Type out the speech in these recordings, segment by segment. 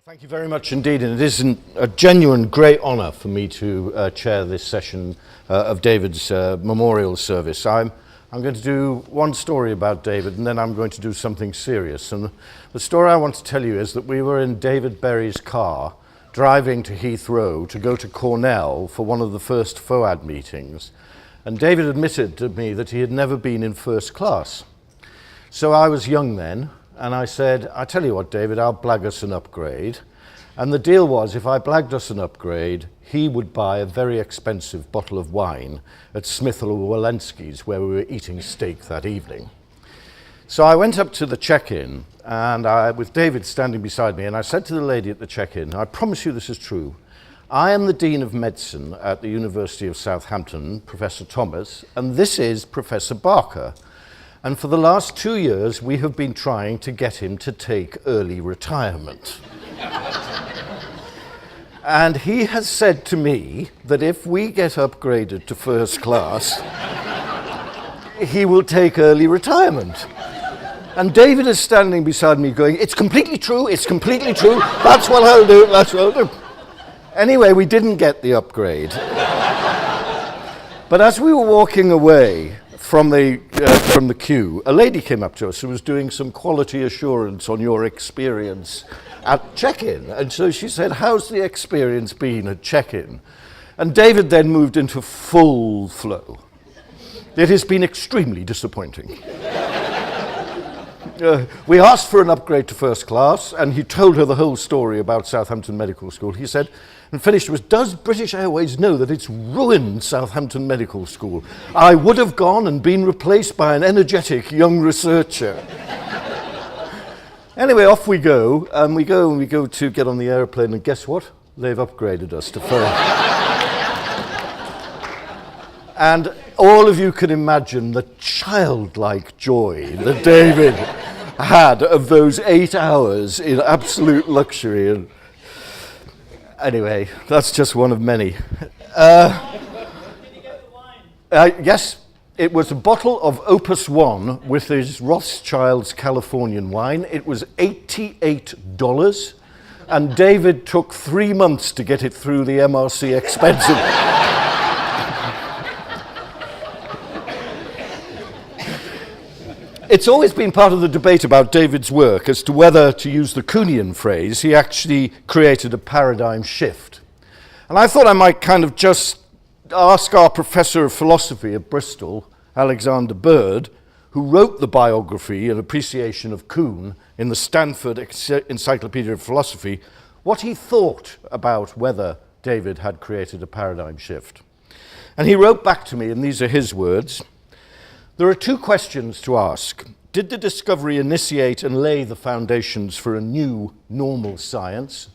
Thank you very much indeed, and it is a genuine great honour for me to chair this session of David's memorial service. I'm going to do one story about David, and then I'm going to do something serious. And the story I want to tell you is that we were in David Berry's car driving to Heathrow to go to Cornell for one of the first FOAD meetings. And David admitted to me that he had never been in first class. So I was young then, and I said, I tell you what, David, I'll blag us an upgrade. And the deal was, if I blagged us an upgrade, he would buy a very expensive bottle of wine at Smith & Wollensky's, where we were eating steak that evening. So I went up to the check-in, and with David standing beside me, and I said to the lady at the check-in, I promise you this is true, I am the Dean of Medicine at the University of Southampton, Professor Thomas, and this is Professor Barker. And for the last 2 years, we have been trying to get him to take early retirement. And he has said to me that if we get upgraded to first class, he will take early retirement. And David is standing beside me going, it's completely true, it's completely true, that's what I'll do, that's what I'll do. Anyway, we didn't get the upgrade. But as we were walking away from the queue, a lady came up to us who was doing some quality assurance on your experience at check-in. And so she said, how's the experience been at check-in? And David then moved into full flow. It has been extremely disappointing. We asked for an upgrade to first class, and he told her the whole story about Southampton Medical School. He said, and finished with, does British Airways know that it's ruined Southampton Medical School? I would have gone and been replaced by an energetic young researcher. Anyway, off we go, and we go to get on the airplane, and guess what? They've upgraded us to first. And all of you can imagine the childlike joy that David had of those 8 hours in absolute luxury. And anyway, that's just one of many. Did you get the wine? Yes, it was a bottle of Opus One with his Rothschild's Californian wine. It was $88, and David took 3 months to get it through the MRC expensive. It's always been part of the debate about David's work as to whether, to use the Kuhnian phrase, he actually created a paradigm shift. And I thought I might kind of just ask our professor of philosophy at Bristol, Alexander Bird, who wrote the biography and appreciation of Kuhn in the Stanford Encyclopedia of Philosophy, what he thought about whether David had created a paradigm shift. And he wrote back to me, and these are his words, there are 2 questions to ask. Did the discovery initiate and lay the foundations for a new normal science?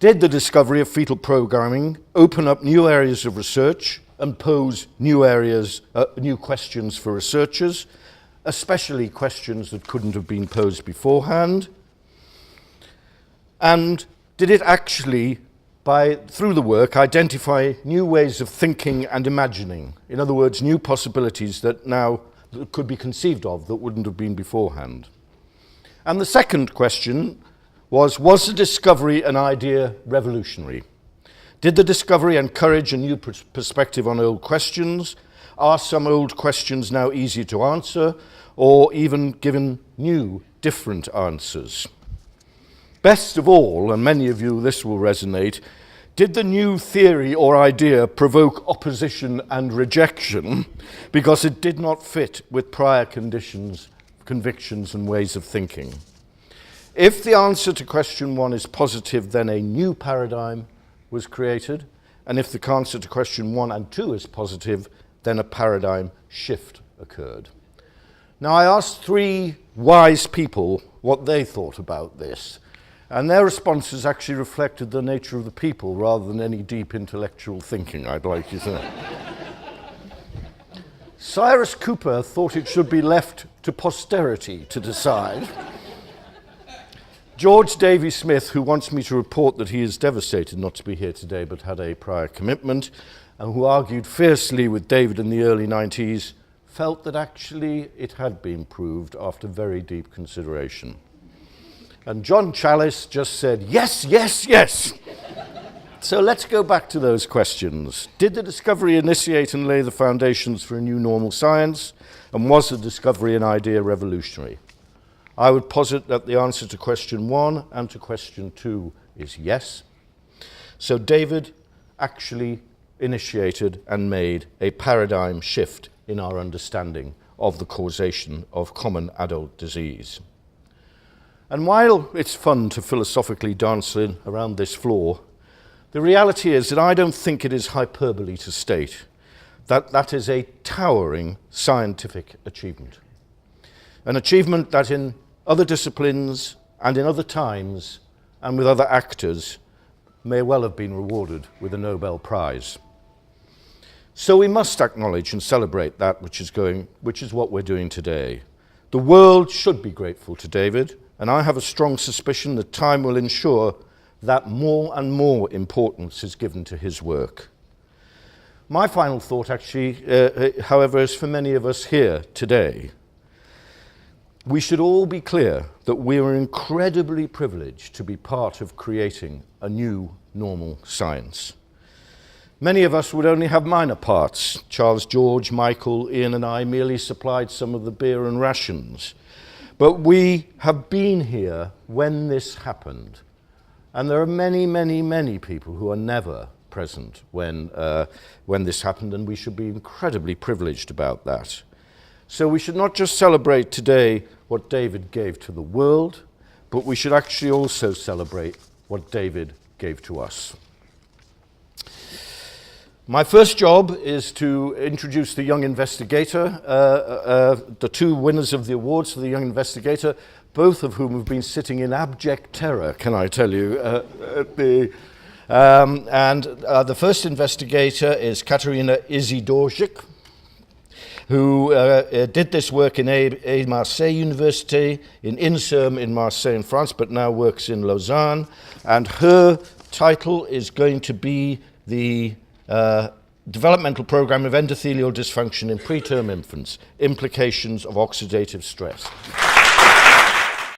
Did the discovery of fetal programming open up new areas of research and pose new questions for researchers, especially questions that couldn't have been posed beforehand? And did it actually, through the work, identify new ways of thinking and imagining? In other words, new possibilities that now could be conceived of that wouldn't have been beforehand. And the second question was the discovery an idea revolutionary? Did the discovery encourage a new perspective on old questions? Are some old questions now easier to answer, or even given new, different answers? Best of all, and many of you this will resonate, did the new theory or idea provoke opposition and rejection because it did not fit with prior conditions, convictions, and ways of thinking? If the answer to question 1 is positive, then a new paradigm was created. And if the answer to question 1 and 2 is positive, then a paradigm shift occurred. Now, I asked 3 wise people what they thought about this. And their responses actually reflected the nature of the people rather than any deep intellectual thinking, I'd like you to know. Cyrus Cooper thought it should be left to posterity to decide. George Davy Smith, who wants me to report that he is devastated not to be here today but had a prior commitment, and who argued fiercely with David in the early 90s, felt that actually it had been proved after very deep consideration. And John Challis just said, yes, yes, yes. So let's go back to those questions. Did the discovery initiate and lay the foundations for a new normal science? And was the discovery and idea revolutionary? I would posit that the answer to question 1 and to question 2 is yes. So David actually initiated and made a paradigm shift in our understanding of the causation of common adult disease. And while it's fun to philosophically dance around this floor, the reality is that I don't think it is hyperbole to state that that is a towering scientific achievement. An achievement that in other disciplines and in other times and with other actors may well have been rewarded with a Nobel Prize. So we must acknowledge and celebrate that which is what we're doing today. The world should be grateful to David, and I have a strong suspicion that time will ensure that more and more importance is given to his work. My final thought actually, however, is for many of us here today. We should all be clear that we are incredibly privileged to be part of creating a new normal science. Many of us would only have minor parts. Charles George, Michael, Ian and I merely supplied some of the beer and rations. But we have been here when this happened. And there are many, many, many people who are never present when this happened, and we should be incredibly privileged about that. So we should not just celebrate today what David gave to the world, but we should actually also celebrate what David gave to us. My first job is to introduce the Young Investigator, the 2 winners of the awards for the Young Investigator, both of whom have been sitting in abject terror, can I tell you. The first investigator is Katerina Isidorczyk, who did this work in Marseille University, in INSERM in Marseille in France, but now works in Lausanne. And her title is going to be the Developmental Program of Endothelial Dysfunction in Preterm Infants, Implications of Oxidative Stress.